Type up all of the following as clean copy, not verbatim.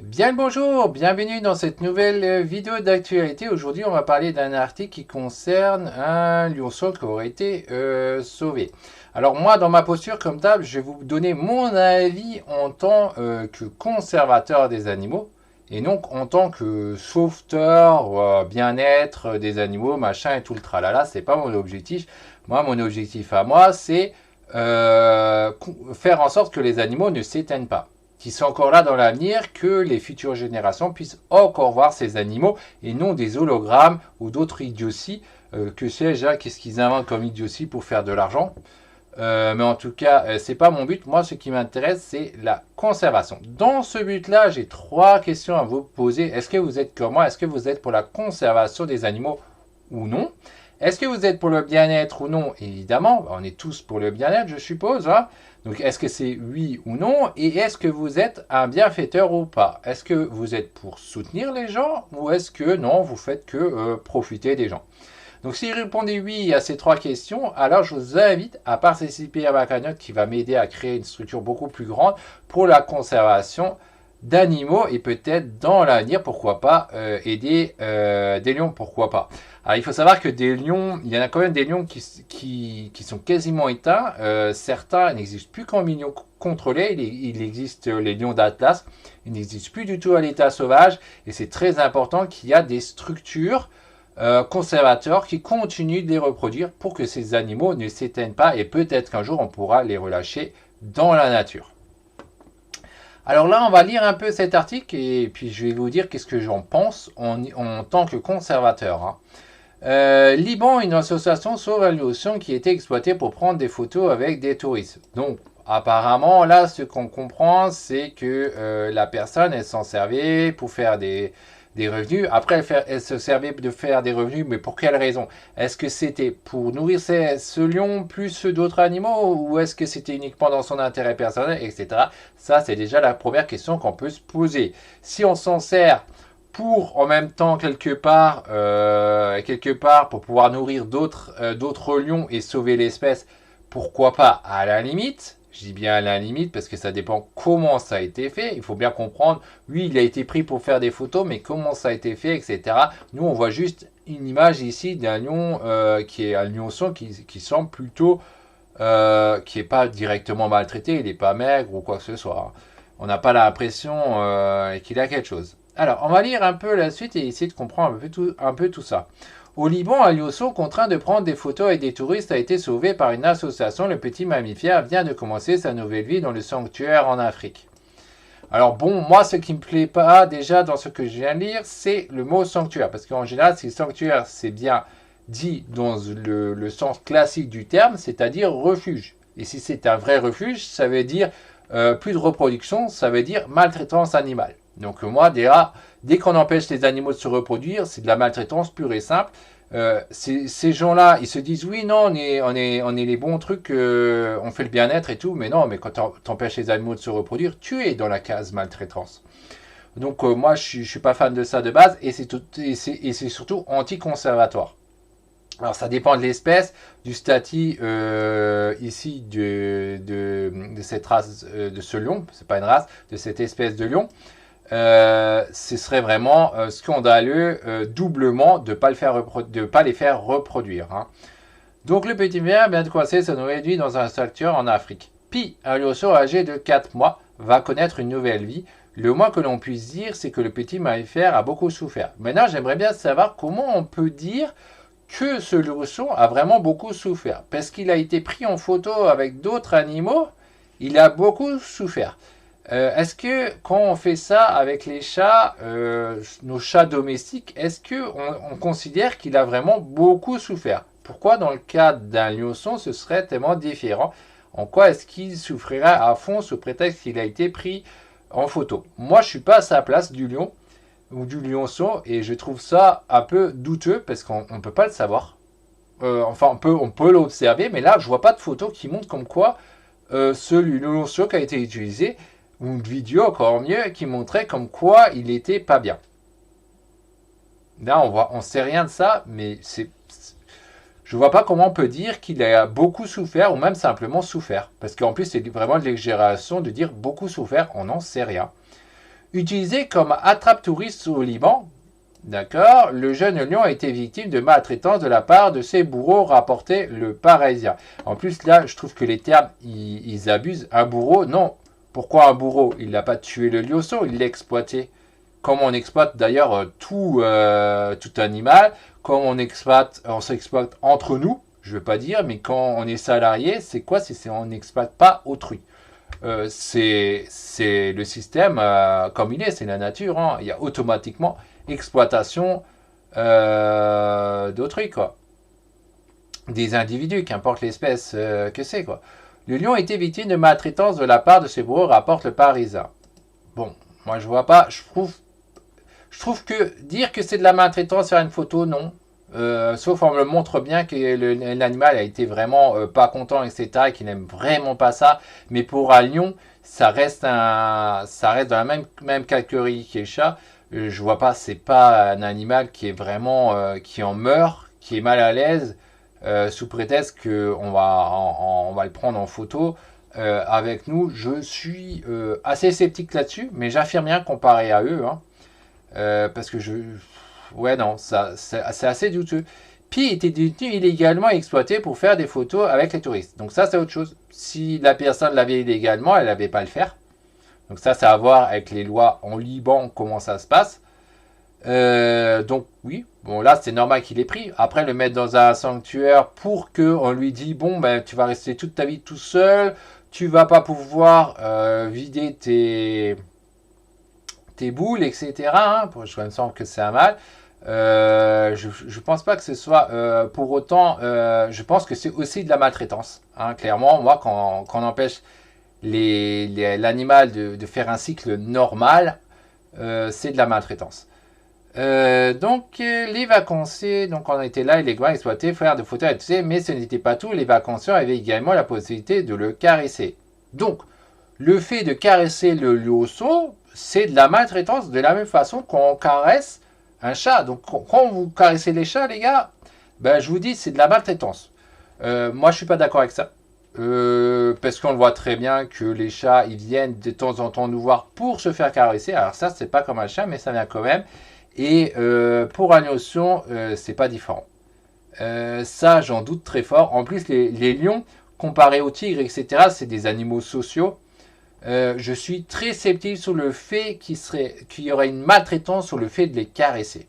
Bien le bonjour, bienvenue dans cette nouvelle vidéo d'actualité. Aujourd'hui, on va parler d'un article qui concerne un lionceau qui aurait été sauvé. Alors moi, dans ma posture, comme d'hab, je vais vous donner mon avis en tant que conservateur des animaux et donc en tant que sauveteur, bien-être des animaux, machin et tout le tralala. C'est pas mon objectif. Moi, mon objectif à moi, c'est faire en sorte que les animaux ne s'éteignent pas, qui sont encore là dans l'avenir, que les futures générations puissent encore voir ces animaux et non des hologrammes ou d'autres idioties. Que sais-je, hein, qu'est-ce qu'ils inventent comme idiotie pour faire de l'argent. Mais en tout cas, c'est pas mon but. Moi, ce qui m'intéresse, c'est la conservation. Dans ce but-là, j'ai trois questions à vous poser. Est-ce que vous êtes comme moi? Est-ce que vous êtes pour la conservation des animaux ou non? Est-ce que vous êtes pour le bien-être ou non? Évidemment, on est tous pour le bien-être, je suppose, hein. Donc, est-ce que c'est oui ou non? Et est-ce que vous êtes un bienfaiteur ou pas? Est-ce que vous êtes pour soutenir les gens ou est-ce que non, vous faites que profiter des gens? Donc, si vous répondez oui à ces trois questions, alors je vous invite à participer à ma cagnotte qui va m'aider à créer une structure beaucoup plus grande pour la conservation d'animaux et peut-être dans l'avenir, pourquoi pas, aider des lions, pourquoi pas. Alors il faut savoir que des lions, il y en a quand même des lions qui sont quasiment éteints. Certains n'existent plus qu'en milieu contrôlé. Il existe les lions d'Atlas, ils n'existent plus du tout à l'état sauvage et c'est très important qu'il y a des structures conservateurs qui continuent de les reproduire pour que ces animaux ne s'éteignent pas et peut-être qu'un jour on pourra les relâcher dans la nature. Alors là, on va lire un peu cet article et puis je vais vous dire qu'est-ce que j'en pense en tant que conservateur, hein. Liban, une association sauve qui était exploitée pour prendre des photos avec des touristes. Donc, apparemment, là, ce qu'on comprend, c'est que la personne, elle s'en servait pour faire des revenus. Après, elle se servait de faire des revenus, mais pour quelle raison? Est-ce que c'était pour nourrir ce lion plus d'autres animaux ou est-ce que c'était uniquement dans son intérêt personnel, etc. Ça, c'est déjà la première question qu'on peut se poser. Si on s'en sert pour en même temps quelque part pour pouvoir nourrir d'autres lions et sauver l'espèce, pourquoi pas à la limite. Je dis bien à la limite parce que ça dépend comment ça a été fait. Il faut bien comprendre, oui, il a été pris pour faire des photos, mais comment ça a été fait, etc. Nous, on voit juste une image ici d'un lion qui est un lionceau qui semble plutôt, qui n'est pas directement maltraité, il n'est pas maigre ou quoi que ce soit, hein. On n'a pas l'impression qu'il a quelque chose. Alors, on va lire un peu la suite et essayer de comprendre un peu tout ça. Au Liban, un lionceau contraint de prendre des photos avec des touristes a été sauvé par une association. Le petit mammifère vient de commencer sa nouvelle vie dans le sanctuaire en Afrique. Alors bon, moi, ce qui me plaît pas déjà dans ce que je viens de lire, c'est le mot sanctuaire. Parce qu'en général, si sanctuaire, c'est bien dit dans le sens classique du terme, c'est-à-dire refuge. Et si c'est un vrai refuge, ça veut dire plus de reproduction, ça veut dire maltraitance animale. Donc moi, dès qu'on empêche les animaux de se reproduire, c'est de la maltraitance pure et simple. Ces gens-là, ils se disent oui, non, on est les bons trucs, on fait le bien-être et tout, mais non, mais quand tu empêches les animaux de se reproduire, tu es dans la case maltraitance. Donc moi, je suis pas fan de ça de base, et c'est surtout anti-conservatoire. Alors ça dépend de l'espèce, du statut ici de cette race, de ce lion, c'est pas une race, de cette espèce de lion. Ce serait vraiment scandaleux doublement de ne pas les faire reproduire, hein. Donc le petit ver vient de commencer sa nouvelle vie dans un sanctuaire en Afrique. Puis un lionceau âgé de 4 mois va connaître une nouvelle vie. Le moins que l'on puisse dire, c'est que le petit mammifère a beaucoup souffert. Maintenant, j'aimerais bien savoir comment on peut dire que ce lionceau a vraiment beaucoup souffert. Parce qu'il a été pris en photo avec d'autres animaux, il a beaucoup souffert. Est-ce que quand on fait ça avec les chats, nos chats domestiques, est-ce qu'on considère qu'il a vraiment beaucoup souffert? Pourquoi dans le cas d'un lionceau, ce serait tellement différent? En quoi est-ce qu'il souffrirait à fond sous prétexte qu'il a été pris en photo? Moi, je ne suis pas à sa place du lion ou du lionceau et je trouve ça un peu douteux parce qu'on ne peut pas le savoir. Enfin, on peut l'observer, mais là, je vois pas de photo qui montre comme quoi ce lionceau qui a été utilisé ou une vidéo encore mieux qui montrait comme quoi il était pas bien. Là, on sait rien de ça, mais je vois pas comment on peut dire qu'il a beaucoup souffert ou même simplement souffert. Parce qu'en plus, c'est vraiment de l'exagération de dire beaucoup souffert, on n'en sait rien. Utilisé comme attrape-touriste au Liban, d'accord, le jeune lion a été victime de maltraitance de la part de ses bourreaux, rapportait le Parisien. En plus, là, je trouve que les termes, ils abusent. Un bourreau, non. Pourquoi un bourreau? Il n'a pas tué le lionceau, il l'a exploité. Comme on exploite d'ailleurs tout animal, comme on s'exploite entre nous, je ne veux pas dire, mais quand on est salarié, c'est quoi? C'est on n'exploite pas autrui. C'est le système comme il est, c'est la nature. Hein. Il y a automatiquement exploitation d'autrui, quoi. Des individus, qu'importe l'espèce que c'est, quoi. Le lion a été victime de maltraitance de la part de ses bourreaux, rapporte le Parisien. Bon, moi je vois pas, je trouve que dire que c'est de la maltraitance sur une photo, non. Sauf on me montre bien que l'animal a été vraiment pas content, etc., et qu'il n'aime vraiment pas ça. Mais pour un lion, ça reste dans la même catégorie que le chat. Je vois pas, c'est pas un animal qui est vraiment qui en meurt, qui est mal à l'aise, sous prétexte qu'on on va le prendre en photo avec nous. Je suis assez sceptique là-dessus, mais j'affirme bien comparé à eux, hein. Parce que ouais, non, c'est assez douteux. Puis, il était détenu illégalement et exploité pour faire des photos avec les touristes. Donc ça, c'est autre chose. Si la personne l'avait illégalement, elle n'avait pas à le faire. Donc ça, c'est à voir avec les lois en Liban, comment ça se passe. Donc oui, bon là, c'est normal qu'il ait pris. Après, le mettre dans un sanctuaire pour qu'on lui dise, bon, ben, tu vas rester toute ta vie tout seul, tu vas pas pouvoir vider tes boules, etc. Hein, je me semble que c'est un mal. Je pense pas que ce soit pour autant. Je pense que c'est aussi de la maltraitance. Hein, clairement, moi, quand on empêche l'animal de faire un cycle normal, c'est de la maltraitance. Les vacanciers, donc on était là, illégalement exploité, faire de photos, etc. Mais ce n'était pas tout. Les vacanciers avaient également la possibilité de le caresser. Donc, le fait de caresser le lionceau, c'est de la maltraitance de la même façon qu'on caresse un chat. Donc quand vous caressez les chats, les gars, ben, je vous dis, c'est de la maltraitance. Moi, je suis pas d'accord avec ça. Parce qu'on le voit très bien que les chats, ils viennent de temps en temps nous voir pour se faire caresser. Alors ça, c'est pas comme un chat, mais ça vient quand même. Et pour un lionceau, c'est pas différent. Ça, j'en doute très fort. En plus, les lions, comparés aux tigres, etc., c'est des animaux sociaux. Je suis très sceptique sur le fait qu'il y aurait une maltraitance sur le fait de les caresser.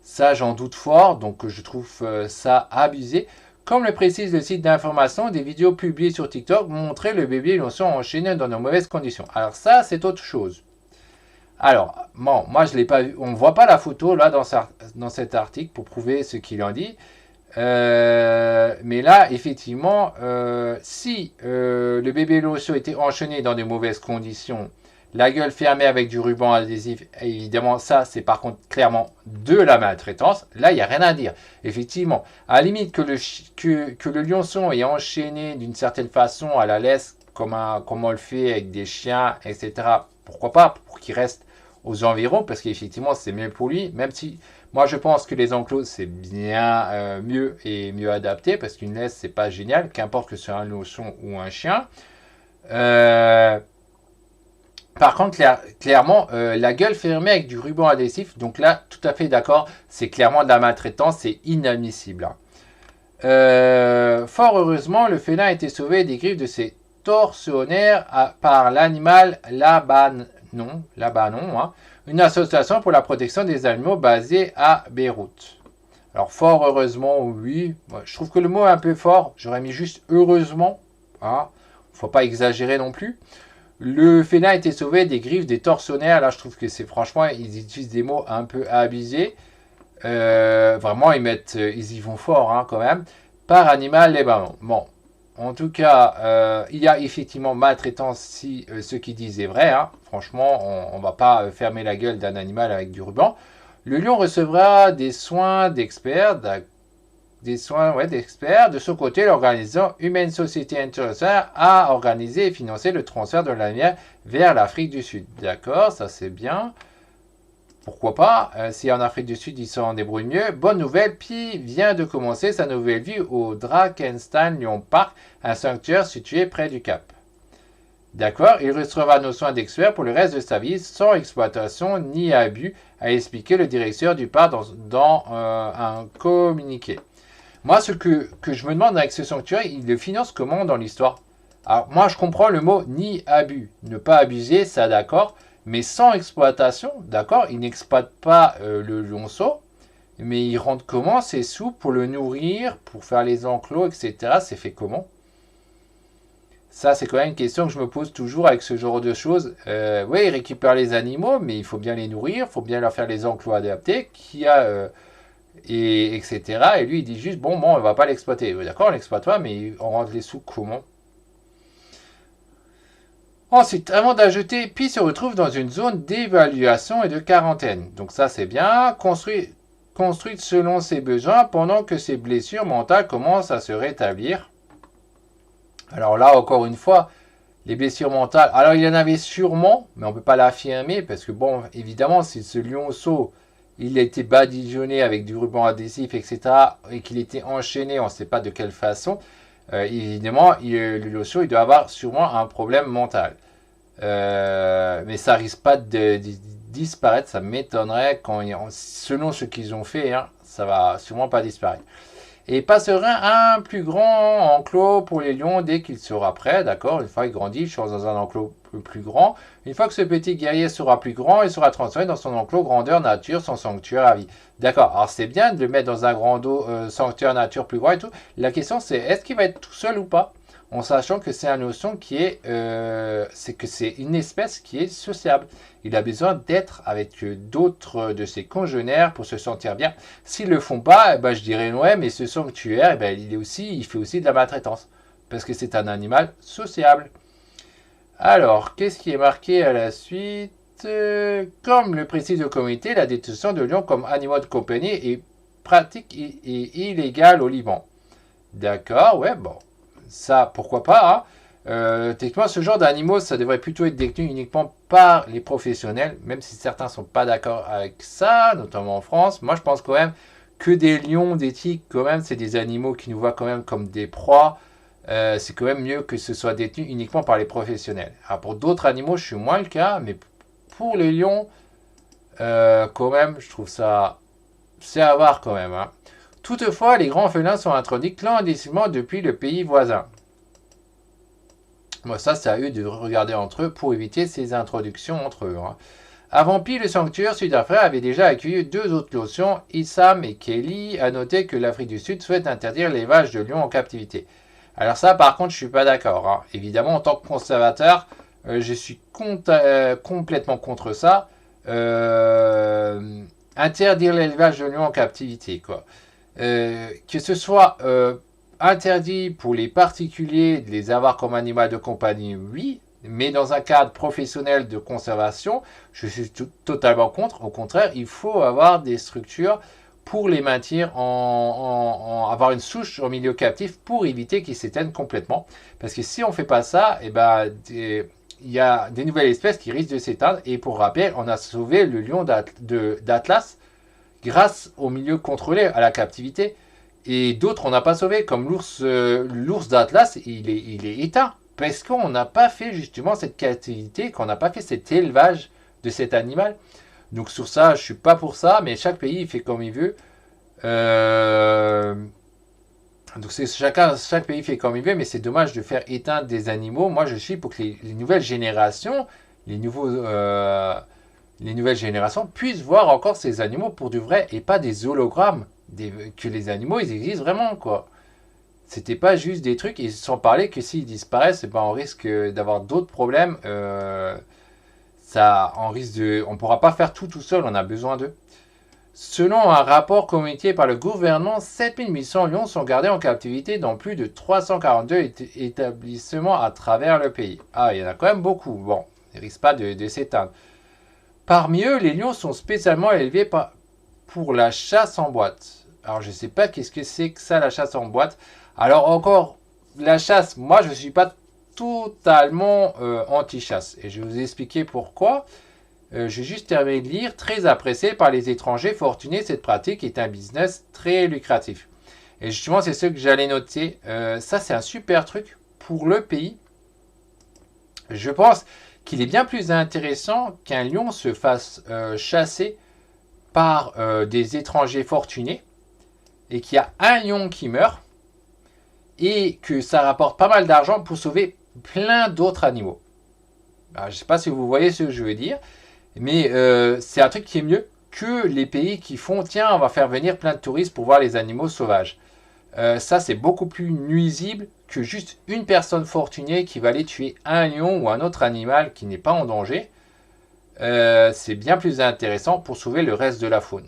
Ça, j'en doute fort, donc je trouve ça abusé. Comme le précise le site d'information, des vidéos publiées sur TikTok montraient le bébé et l'ourson enchaînés dans de mauvaises conditions. Alors ça, c'est autre chose. Alors, bon, moi, je l'ai pas vu. On ne voit pas la photo là dans cet article pour prouver ce qu'il en dit. Mais là, effectivement, si le bébé l'osso était enchaîné dans de mauvaises conditions, la gueule fermée avec du ruban adhésif, évidemment, ça, c'est par contre clairement de la maltraitance. Là, il n'y a rien à dire. Effectivement, à la limite que le lionceau est enchaîné d'une certaine façon à la laisse, comme on le fait avec des chiens, etc., pourquoi pas, pour qu'il reste aux environs, parce qu'effectivement, c'est mieux pour lui, même si moi, je pense que les enclos, c'est bien mieux et mieux adapté, parce qu'une laisse, c'est pas génial, qu'importe que ce soit un lionceau ou un chien. Par contre, clairement, la gueule fermée avec du ruban adhésif, donc là, tout à fait d'accord, c'est clairement de la maltraitance, c'est inadmissible. Fort heureusement, le félin a été sauvé des griffes de ses tortionnaires par l'animal Labanon, hein, une association pour la protection des animaux basée à Beyrouth. Alors, fort heureusement, oui. Je trouve que le mot est un peu fort. J'aurais mis juste heureusement. Hein. Faut pas exagérer non plus. Le félin a été sauvé des griffes des tortionnaires. Là, je trouve que c'est franchement, ils utilisent des mots un peu abusés. Vraiment, ils y vont fort hein, quand même. Par animal Libanon. Bon, en tout cas, il y a effectivement maltraitance si ce qu'ils disent est vrai. Hein. Franchement, on ne va pas fermer la gueule d'un animal avec du ruban. Le lion recevra des soins d'experts. De son côté, l'organisation Human Society International a organisé et financé le transfert de l'animal vers l'Afrique du Sud. D'accord, ça c'est bien. Pourquoi pas, si en Afrique du Sud ils s'en débrouillent mieux. Bonne nouvelle, Pi vient de commencer sa nouvelle vie au Drakensberg Lion Park, un sanctuaire situé près du Cap. D'accord? Il recevra nos soins d'expert pour le reste de sa vie, sans exploitation ni abus, a expliqué le directeur du parc dans un communiqué. Moi, ce que je me demande avec ce sanctuaire, il le finance comment dans l'histoire? Alors, moi, je comprends le mot ni abus. Ne pas abuser, ça d'accord. Mais sans exploitation, d'accord? Il n'exploite pas le lionceau. Mais il rentre comment ces sous pour le nourrir, pour faire les enclos, etc. C'est fait comment? Ça, c'est quand même une question que je me pose toujours avec ce genre de choses. Oui, il récupère les animaux, mais il faut bien les nourrir, il faut bien leur faire les enclos adaptés, etc. Et lui, il dit juste, bon, on ne va pas l'exploiter. D'accord, on l'exploite pas, mais on rentre les sous comment? Ensuite, avant d'ajouter, Pi se retrouve dans une zone d'évaluation et de quarantaine. Donc ça, c'est bien. Construite selon ses besoins pendant que ses blessures mentales commencent à se rétablir. Alors là, encore une fois, les blessures mentales, alors il y en avait sûrement, mais on ne peut pas l'affirmer parce que bon, évidemment, si ce lionceau, il a été badigeonné avec du ruban adhésif, etc., et qu'il était enchaîné, on ne sait pas de quelle façon, évidemment, le lionceau, il doit avoir sûrement un problème mental. Mais ça risque pas de disparaître, ça m'étonnerait selon ce qu'ils ont fait, hein, ça va sûrement pas disparaître. Et passera un plus grand enclos pour les lions dès qu'il sera prêt, d'accord? Une fois qu'il grandit, il change dans un enclos plus grand. Une fois que ce petit guerrier sera plus grand, il sera transféré dans son enclos grandeur nature, son sanctuaire à vie. D'accord, alors c'est bien de le mettre dans un sanctuaire nature plus grand et tout. La question c'est, est-ce qu'il va être tout seul ou pas? En sachant que c'est une notion qui est, c'est que c'est une espèce qui est sociable. Il a besoin d'être avec d'autres de ses congénères pour se sentir bien. S'ils ne le font pas, eh ben, je dirais ouais, mais ce sanctuaire, eh ben, il fait aussi de la maltraitance. Parce que c'est un animal sociable. Alors, qu'est-ce qui est marqué à la suite? Comme le précise le comité, la détention de lions comme animaux de compagnie est pratique et illégale au Liban. D'accord, ouais, bon. Ça, pourquoi pas, hein. Techniquement, ce genre d'animaux, ça devrait plutôt être détenu uniquement par les professionnels, même si certains ne sont pas d'accord avec ça, notamment en France. Moi, je pense quand même que des lions, des tigres, quand même, c'est des animaux qui nous voient quand même comme des proies. C'est quand même mieux que ce soit détenu uniquement par les professionnels. Alors, pour d'autres animaux, je suis moins le cas, mais pour les lions, quand même, je trouve ça... C'est à voir quand même, hein. Toutefois, les grands félins sont introduits clandestinement depuis le pays voisin. Bon, ça, c'est à eux de regarder entre eux pour éviter ces introductions entre eux, hein. Avant Pi, le sanctuaire sud-africain avait déjà accueilli deux autres notions, Issam et Kelly. A noter que l'Afrique du Sud souhaite interdire l'élevage de lions en captivité. Alors ça, par contre, je suis pas d'accord, hein. Évidemment, en tant que conservateur, je suis complètement contre ça. Interdire l'élevage de lions en captivité, quoi. Que ce soit interdit pour les particuliers de les avoir comme animal de compagnie, oui, mais dans un cadre professionnel de conservation, je suis totalement contre. Au contraire, il faut avoir des structures pour les maintenir avoir une souche au milieu captif pour éviter qu'ils s'éteignent complètement. Parce que si on ne fait pas ça, eh ben, il y a des nouvelles espèces qui risquent de s'éteindre. Et pour rappel, on a sauvé le lion d'Atlas grâce au milieu contrôlé, à la captivité. Et d'autres, on n'a pas sauvé, comme l'ours d'Atlas, il est éteint. Parce qu'on n'a pas fait justement cette captivité, qu'on n'a pas fait cet élevage de cet animal. Donc sur ça, je suis pas pour ça, mais chaque pays il fait comme il veut. Donc chaque pays fait comme il veut, mais c'est dommage de faire éteindre des animaux. Moi, je suis pour que les nouvelles générations, les nouvelles générations puissent voir encore ces animaux pour du vrai et pas des hologrammes. Que les animaux, ils existent vraiment, quoi. C'était pas juste des trucs, et sans parler que s'ils disparaissent, on risque d'avoir d'autres problèmes. On pourra pas faire tout seul, on a besoin d'eux. Selon un rapport communiqué par le gouvernement, 7800 lions sont gardés en captivité dans plus de 342 établissements à travers le pays. Ah, il y en a quand même beaucoup. Bon, ils risquent pas de s'éteindre. Parmi eux, les lions sont spécialement élevés pour la chasse en boîte. Alors, je ne sais pas qu'est-ce que c'est que ça, la chasse en boîte. Alors, encore, la chasse, moi, je ne suis pas totalement anti-chasse. Et je vais vous expliquer pourquoi. Je vais juste terminer de lire. Très apprécié par les étrangers fortunés, cette pratique est un business très lucratif. Et justement, c'est ce que j'allais noter. Ça, c'est un super truc pour le pays. Je pense qu'il est bien plus intéressant qu'un lion se fasse chasser par des étrangers fortunés et qu'il y a un lion qui meurt et que ça rapporte pas mal d'argent pour sauver plein d'autres animaux. Alors, je ne sais pas si vous voyez ce que je veux dire, mais c'est un truc qui est mieux que les pays qui font tiens, on va faire venir plein de touristes pour voir les animaux sauvages. Ça, c'est beaucoup plus nuisible que juste une personne fortunée qui va aller tuer un lion ou un autre animal qui n'est pas en danger. C'est bien plus intéressant pour sauver le reste de la faune.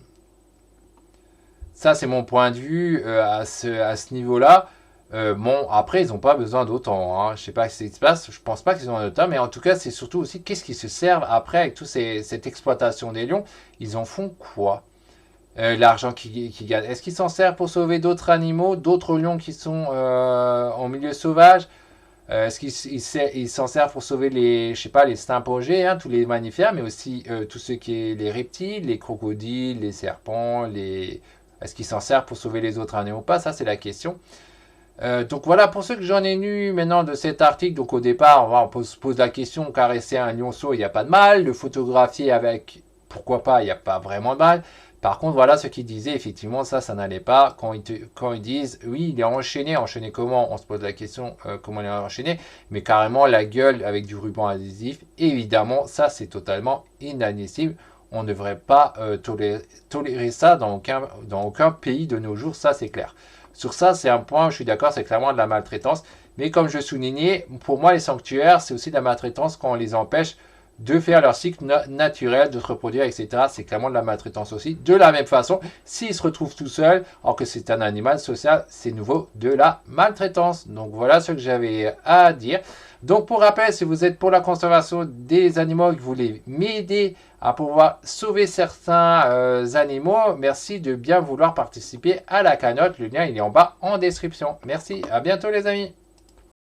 Ça, c'est mon point de vue à ce niveau-là. Bon, après, ils n'ont pas besoin d'autant. Hein. Je ne sais pas ce qui se passe. Je pense pas qu'ils ont autant. Mais en tout cas, c'est surtout aussi qu'est-ce qu'ils se servent après avec toute cette exploitation des lions. Ils en font quoi? L'argent qu'ils gagnent. Est-ce qu'ils s'en servent pour sauver d'autres animaux, d'autres lions qui sont en milieu sauvage? Est-ce qu'ils s'en servent pour sauver les, je sais pas, les sympangies, hein, tous les mammifères, mais aussi tout ce qui est les reptiles, les crocodiles, les serpents, les... Est-ce qu'ils s'en servent pour sauver les autres animaux ou pas? Ça, c'est la question. Donc voilà, pour ceux que j'en ai lu maintenant de cet article, donc au départ, on se pose la question, caresser un lionceau, il n'y a pas de mal. Le photographier avec, pourquoi pas, il n'y a pas vraiment de mal. Par contre, voilà ce qu'ils disaient, effectivement, ça n'allait pas. Quand ils disent, oui, il est enchaîné comment? On se pose la question, comment il est enchaîné. Mais carrément, la gueule avec du ruban adhésif, évidemment, ça c'est totalement inadmissible. On ne devrait pas tolérer ça dans aucun pays de nos jours, ça c'est clair. Sur ça, c'est un point, je suis d'accord, c'est clairement de la maltraitance. Mais comme je soulignais, pour moi, les sanctuaires, c'est aussi de la maltraitance quand on les empêche de faire leur cycle naturel, de se reproduire, etc. C'est clairement de la maltraitance aussi. De la même façon, s'ils se retrouvent tout seuls, alors que c'est un animal social, c'est nouveau de la maltraitance. Donc voilà ce que j'avais à dire. Donc pour rappel, si vous êtes pour la conservation des animaux et que vous voulez m'aider à pouvoir sauver certains animaux, merci de bien vouloir participer à la cagnotte. Le lien il est en bas en description. Merci, à bientôt les amis.